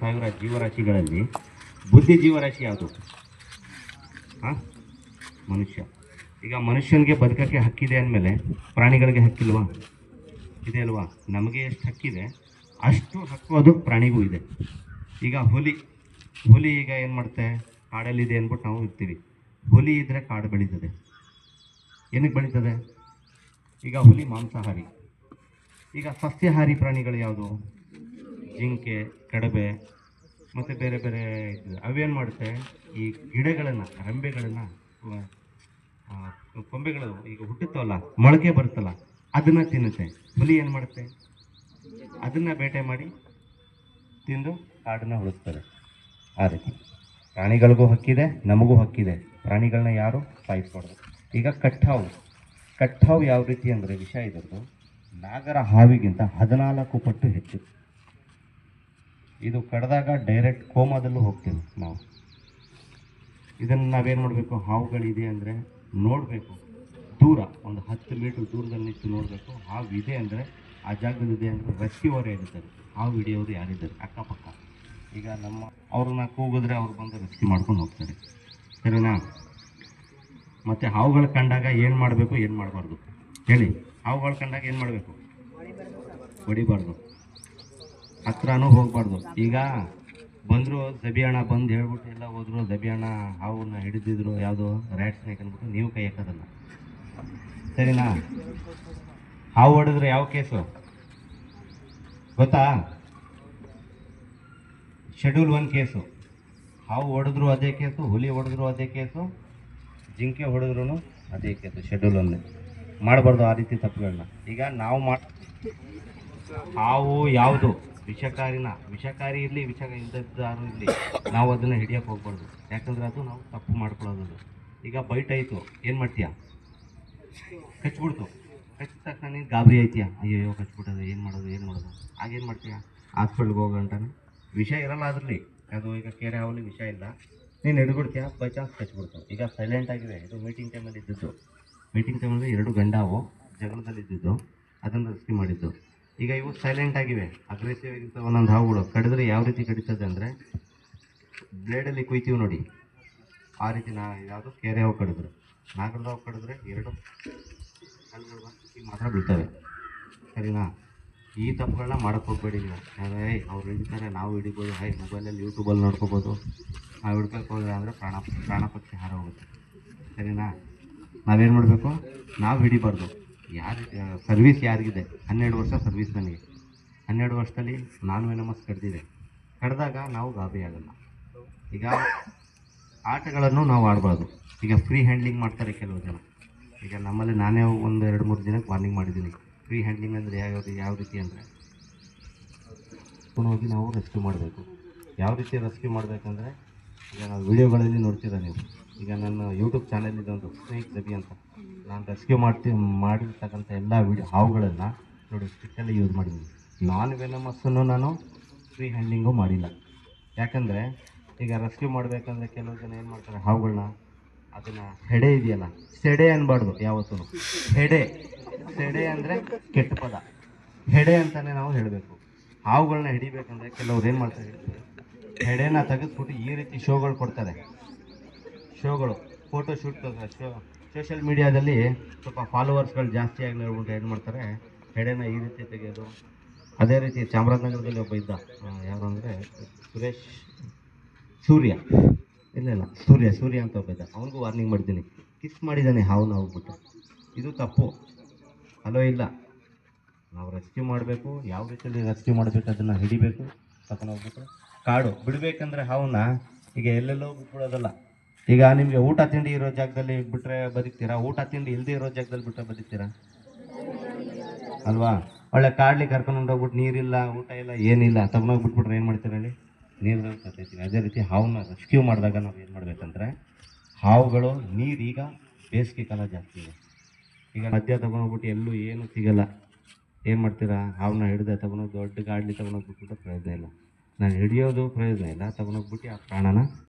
ಸಾವಿರ ಜೀವರಾಶಿಗಳಲ್ಲಿ ಬುದ್ಧಿ ಜೀವರಾಶಿ ಯಾವುದು? ಮನುಷ್ಯ. ಈಗ ಮನುಷ್ಯನಿಗೆ ಬದುಕಕ್ಕೆ ಹಕ್ಕಿದೆ ಅಂದಮೇಲೆ ಪ್ರಾಣಿಗಳಿಗೆ ಹಕ್ಕಿಲ್ವಾ? ಇದೆ ಅಲ್ವಾ? ನಮಗೆ ಎಷ್ಟು ಹಕ್ಕಿದೆ ಅಷ್ಟು ಹಕ್ಕು ಅದು ಪ್ರಾಣಿಗೂ ಇದೆ. ಈಗ ಹುಲಿ ಈಗ ಏನು ಮಾಡುತ್ತೆ? ಕಾಡಲ್ಲಿದೆ ಅಂದ್ಬಿಟ್ಟು ನಾವು ಇರ್ತೀವಿ. ಹುಲಿ ಇದ್ದರೆ ಕಾಡು ಬೆಳೀತದೆ. ಏನಕ್ಕೆ ಬೆಳೀತದೆ? ಈಗ ಹುಲಿ ಮಾಂಸಾಹಾರಿ. ಈಗ ಸಸ್ಯಾಹಾರಿ ಪ್ರಾಣಿಗಳು ಯಾವುದು? ಜಿಂಕೆ, ಕಡಬೆ ಮತ್ತು ಬೇರೆ ಬೇರೆ ಅವೇನು ಮಾಡುತ್ತೆ? ಈ ಗಿಡಗಳನ್ನು, ರೆಂಬೆಗಳನ್ನು, ಕೊಂಬೆಗಳು ಈಗ ಹುಟ್ಟುತ್ತವಲ್ಲ, ಮೊಳಕೆ ಬರುತ್ತಲ್ಲ, ಅದನ್ನು ತಿನ್ನುತ್ತೆ. ಹುಲಿ ಏನು ಮಾಡುತ್ತೆ? ಅದನ್ನು ಬೇಟೆ ಮಾಡಿ ತಿಂದು ಕಾಡನ್ನು ಉಳಿಸ್ತಾರೆ. ಆ ರೀತಿ ಪ್ರಾಣಿಗಳಿಗೂ ಹಕ್ಕಿದೆ, ನಮಗೂ ಹಕ್ಕಿದೆ. ಪ್ರಾಣಿಗಳನ್ನ ಯಾರು ಸಾಯಿಸ್ಬಾರ್ದು. ಈಗ ಕಟ್ಟಾವು ಯಾವ ರೀತಿ ಅಂದರೆ ವಿಷ ಇದ್ರದ್ದು ನಾಗರ ಹಾವಿಗಿಂತ 14 ಪಟ್ಟು ಹೆಚ್ಚು. ಇದು ಕಡ್ದಾಗ ಡೈರೆಕ್ಟ್ ಕೋಮಾದಲ್ಲೂ ಹೋಗ್ತೀವಿ ನಾವು. ಇದನ್ನು ನಾವೇನು ಮಾಡಬೇಕು? ಹಾವುಗಳಿದೆ ಅಂದರೆ ನೋಡಬೇಕು, ದೂರ ಒಂದು 10 ಮೀಟ್ರ್ ದೂರದಲ್ಲಿ ನಿಂತು ನೋಡಬೇಕು. ಹಾವು ಇದೆ ಅಂದರೆ ಆ ಜಾಗದಲ್ಲಿದೆ ಅಂದರೆ ರೆಸ್ಕ್ಯೂವರೇ ಇರ್ತಾರೆ. ಹಾವು ಹಿಡಿಯೋರು ಯಾರಿದ್ದಾರೆ ಅಕ್ಕಪಕ್ಕ. ಈಗ ಅವ್ರನ್ನ ಕೂಗಿದ್ರೆ ಅವ್ರು ಬಂದು ರೆಸ್ಕ್ಯೂ ಮಾಡ್ಕೊಂಡು ಹೋಗ್ತಾರೆ. ಸರಿನಾ? ಮತ್ತು ಹಾವುಗಳು ಕಂಡಾಗ ಏನು ಮಾಡಬೇಕು, ಏನು ಮಾಡಬಾರ್ದು ಹೇಳಿ? ಹಾವುಗಳು ಕಂಡಾಗ ಏನು ಮಾಡಬೇಕು? ಹೊಡಿಬಾರ್ದು, ಹತ್ರನೂ ಹೋಗಬಾರ್ದು. ಈಗ ಬಂದರು ಜಬಿಯಣ್ಣ ಬಂದು ಹೇಳ್ಬಿಟ್ಟು ಎಲ್ಲ ಹೋದ್ರು, ಜಬಿಯಣ್ಣ ಹಾವನ್ನ ಹಿಡಿದಿದ್ರು, ಯಾವುದೋ ರ್ಯಾಟ್ ಸ್ನೇಕ್ ಅಂದ್ಬಿಟ್ಟು ನೀವು ಕೈ ಹಾಕೋದಲ್ಲ. ಸರಿನಾ? ಹಾವು ಹೊಡೆದ್ರೆ ಯಾವ ಕೇಸು ಗೊತ್ತಾ? Schedule 1 case. ಹಾವು ಹೊಡೆದ್ರು ಅದೇ ಕೇಸು, ಹುಲಿ ಹೊಡೆದ್ರು ಅದೇ ಕೇಸು, ಜಿಂಕೆ ಹೊಡೆದ್ರು ಅದೇ ಕೇಸು. ಶೆಡ್ಯೂಲ್ 1 ಮಾಡಬಾರ್ದು ಆ ರೀತಿ ತಪ್ಪುಗಳನ್ನ. ಈಗ ನಾವು ಹಾವು ಯಾವುದು ವಿಷಕಾರಿ ಇರಲಿ, ವಿಷ ಇಲ್ಲದಾರು ಇರಲಿ, ನಾವು ಅದನ್ನು ಹಿಡಿಯೋಕ್ಕೆ ಹೋಗ್ಬಾರ್ದು. ಯಾಕಂದರೆ ಅದು ನಾವು ತಪ್ಪು ಮಾಡ್ಕೊಳ್ಳೋದು. ಈಗ ಬೈಟ್ ಆಯಿತು, ಏನು ಮಾಡ್ತೀಯಾ? ಕಚ್ಬಿಡ್ತು. ಕಚ್ಚಿದ ತಕ್ಷಣ ನೀನು ಗಾಬರಿ ಆಯ್ತೀಯ, ಅಯ್ಯೋ ಕಚ್ಬಿಟ್ಟದು, ಏನು ಮಾಡೋದು ಆಗೇನು ಮಾಡ್ತೀಯ? ಹಾಸ್ಪಿಟ್ಲ್ಗೆ ಹೋಗಂತಾನೆ. ವಿಷ ಇರಲ್ಲ ಅದರಲ್ಲಿ, ಅದು ಈಗ ಕೆರೆ ಹಾವಲ್ಲಿ ವಿಷ ಇಲ್ಲ, ನೀನು ಹಿಡ್ಬಿಡ್ತೀಯ, ಬೈ ಚಾನ್ಸ್ ಕಚ್ಬಿಡ್ತು. ಈಗ ಸೈಲೆಂಟ್ ಆಗಿದೆ. ಇದು ಮೀಟಿಂಗ್ ಟೈಮಲ್ಲಿ ಇದ್ದಿದ್ದು. ಮೀಟಿಂಗ್ ಟೈಮಲ್ಲಿ 2 ಗಂಡಾವು ಜಗಳದಲ್ಲಿದ್ದು ಅದನ್ನು ರೆಸ್ಕ್ಯೂ ಮಾಡಿದ್ದು. ಈಗ ಇವು ಸೈಲೆಂಟ್ ಆಗಿವೆ, ಅಗ್ರೆಸಿವ್ ಆಗಿರ್ತವೆ. ಒಂದೊಂದು ಹಾವುಗಳು ಕಡಿದ್ರೆ ಯಾವ ರೀತಿ ಕಡಿತದೆ ಅಂದರೆ ಬ್ಲೇಡಲ್ಲಿ ಕುಯ್ತೀವಿ ನೋಡಿ, ಆ ರೀತಿ ಯಾವುದು ಕೆರೆ ಹಾವು ಕಡಿದ್ರೆ, ನಾಗರದ ಹಾವು ಕಡಿದ್ರೆ 2 ಕಲ್ಲುಗಳು ಮಾತ್ರ ಬೀಳ್ತವೆ. ಸರಿನಾ? ಈ ತಪ್ಪುಗಳನ್ನ ಮಾಡೋಕ್ಕೆ ಹೋಗ್ಬೇಡಿ. ಅವ್ರು ಹಿಡಿತಾರೆ, ನಾವು ಹಿಡಿಬೋದು. ಮೊಬೈಲಲ್ಲಿ ಯೂಟ್ಯೂಬಲ್ಲಿ ನೋಡ್ಕೋಬೋದು. ನಾವು ಹಿಡ್ಕೊಕ್ಕೆ ಹೋದ್ರೆ ಅಂದರೆ ಪ್ರಾಣ ಪಕ್ಷಿ ಹಾರ ಹೋಗುತ್ತೆ. ಸರಿನಾ? ನಾವೇನು ಮಾಡಬೇಕು? ನಾವು ಹಿಡಿಬಾರ್ದು. ಸರ್ವೀಸ್ ಯಾರಿಗಿದೆ? 12 ವರ್ಷ ಸರ್ವೀಸ್ ನನಗೆ. 12 ವರ್ಷದಲ್ಲಿ ನಾನು ವೆನಮಸ್ ಕಡ್ದಿದೆ. ಕಡ್ದಾಗ ನಾವು ಗಾಬರಿ ಆಗಲ್ಲ. ಈಗ ಆಟಗಳನ್ನು ನಾವು ಆಡಬಾರ್ದು. ಈಗ ಫ್ರೀ ಹ್ಯಾಂಡ್ಲಿಂಗ್ ಮಾಡ್ತಾರೆ ಕೆಲವು ಜನ. ಈಗ ನಮ್ಮಲ್ಲಿ ನಾನೇ ಒಂದು 2-3 ಜನಕ್ಕೆ ವಾರ್ನಿಂಗ್ ಮಾಡಿದ್ದೀನಿ. ಫ್ರೀ ಹ್ಯಾಂಡ್ಲಿಂಗ್ ಅಂದರೆ ಯಾವ ರೀತಿ ಅಂದರೆ ಹೋಗಿ ನಾವು ರೆಸ್ಕ್ಯೂ ಮಾಡಬೇಕು. ಯಾವ ರೀತಿ ರೆಸ್ಕ್ಯೂ ಮಾಡಬೇಕಂದ್ರೆ, ಈಗ ನಾವು ವೀಡಿಯೋಗಳಲ್ಲಿ ನೋಡ್ತೀರ ನೀವು. ಈಗ ನನ್ನ ಯೂಟ್ಯೂಬ್ ಚಾನಲ್ ಇದೊಂದು ಸ್ನೇಕ್ ಜಬಿ ಅಂತ. ನಾನು ರೆಸ್ಕ್ಯೂ ಮಾಡಿರ್ತಕ್ಕಂಥ ಎಲ್ಲ ಹಾವುಗಳನ್ನು ನೋಡಿ ಸ್ಟಿಕ್ಕಲ್ಲಿ ಯೂಸ್ ಮಾಡಿದ್ದೀನಿ. ನಾನ್ ವೆನಮಸ್ಸನ್ನು ನಾನು ಫ್ರೀ ಹ್ಯಾಂಡ್ಲಿಂಗು ಮಾಡಿಲ್ಲ. ಯಾಕಂದರೆ ಈಗ ರೆಸ್ಕ್ಯೂ ಮಾಡಬೇಕಂದ್ರೆ ಕೆಲವು ಜನ ಏನು ಮಾಡ್ತಾರೆ, ಹಾವುಗಳನ್ನ ಅದನ್ನು ಹೆಡೆ ಇದೆಯಲ್ಲ, ಸೆಡೆ ಅನ್ನಬಾರ್ದು ಯಾವತ್ತೂ. ಸೆಡೆ ಅಂದರೆ ಕೆಟ್ಟ ಪದ. ಹೆಡೆ ಅಂತಲೇ ನಾವು ಹೇಳಬೇಕು. ಹಾವುಗಳನ್ನ ಹಿಡಿಬೇಕಂದ್ರೆ ಕೆಲವ್ರು ಏನು ಮಾಡ್ತಾರೆ, ಹೆಡೆನ ತೆಗೆದ್ಬಿಟ್ಟು ಈ ರೀತಿ ಶೋಗಳು ಕೊಡ್ತಾರೆ. ಶೋಗಳು ಫೋಟೋ ಶೂಟ್ ಸೋಷಿಯಲ್ ಮೀಡಿಯಾದಲ್ಲಿ ಸ್ವಲ್ಪ ಫಾಲೋವರ್ಸ್ಗಳು ಜಾಸ್ತಿ ಆಗಲಿ ಹೇಳ್ಬಿಟ್ಟು ಏನು ಮಾಡ್ತಾರೆ, ಹೆಡೆನ ಈ ರೀತಿ ತೆಗೆಯೋದು. ಅದೇ ರೀತಿ ಚಾಮರಾಜನಗರದಲ್ಲಿ ಒಬ್ಬ ಇದ್ದ, ಯಾರು ಅಂದರೆ ಸೂರ್ಯ ಅಂತ ಒಬ್ಬ ಇದ್ದ. ಅವನಿಗೂ ವಾರ್ನಿಂಗ್ ಮಾಡಿದ್ದೀನಿ. ಕಿಸ್ ಮಾಡಿದ್ದಾನೆ ಹಾವನ್ನ ಹೋಗ್ಬಿಟ್ಟು. ಇದು ತಪ್ಪು. ಅಲೋ ಇಲ್ಲ. ನಾವು ರೆಸ್ಕ್ಯೂ ಮಾಡಬೇಕು. ಯಾವ ರೀತಿಯಲ್ಲಿ ರೆಸ್ಕ್ಯೂ ಮಾಡಬೇಕು ಅದನ್ನು ಹಿಡಿಬೇಕು, ತಗೊಂಡು ಹೋಗ್ಬಿಟ್ಟು ಕಾಡು ಬಿಡಬೇಕಂದ್ರೆ ಹಾವನ್ನ ಈಗ ಎಲ್ಲೆಲ್ಲೋ ಬಿಟ್ಬಿಡೋದಲ್ಲ. ಈಗ ನಿಮಗೆ ಊಟ ತಿಂಡಿ ಇರೋ ಜಾಗದಲ್ಲಿ ಬಿಟ್ಟರೆ ಬದುಕ್ತೀರಾ? ಊಟ ತಿಂಡಿ ಇಲ್ಲದೆ ಇರೋ ಜಾಗದಲ್ಲಿ ಬಿಟ್ಟರೆ ಬದುಕ್ತೀರಾ ಅಲ್ವಾ? ಒಳ್ಳೆ ಕಾಡ್ಲಿ ಕರ್ಕೊಂಡು ಹೋಗ್ಬಿಟ್ಟು ನೀರಿಲ್ಲ, ಊಟ ಇಲ್ಲ, ಏನಿಲ್ಲ, ತಗೊಂಡೋಗ್ಬಿಟ್ಬಿಟ್ರೆ ಏನು ಮಾಡ್ತೀರ ಹೇಳಿ? ನೀರಲ್ಲಿ ಸತ್ತೈತೀವಿ. ಅದೇ ರೀತಿ ಹಾವನ್ನ ರೆಸ್ಕ್ಯೂ ಮಾಡಿದಾಗ ನಾವು ಏನು ಮಾಡಬೇಕಂದ್ರೆ, ಹಾವುಗಳು ನೀರೀಗ ಬೇಸಿಗೆ ಕಾಲ ಜಾಸ್ತಿ ಇದೆ. ಈಗ ಮಧ್ಯ ತೊಗೊಂಡೋಗ್ಬಿಟ್ಟು ಎಲ್ಲೂ ಏನೂ ಸಿಗಲ್ಲ. ಏನು ಮಾಡ್ತೀರಾ? ಹಾವನ್ನ ಹಿಡಿದ ತೊಗೊಂಡೋಗಿ ದೊಡ್ಡ ಗಾಡ್ಲಿ ತೊಗೊಂಡೋಗ್ಬಿಟ್ಬಿಟ್ಟು ಪ್ರಯೋಜನ ಇಲ್ಲ. ನಾನು ಹಿಡಿಯೋದು ಪ್ರಯೋಜನ ಇಲ್ಲ, ತೊಗೊಂಡೋಗ್ಬಿಟ್ಟು ಆ ಪ್ರಾಣನ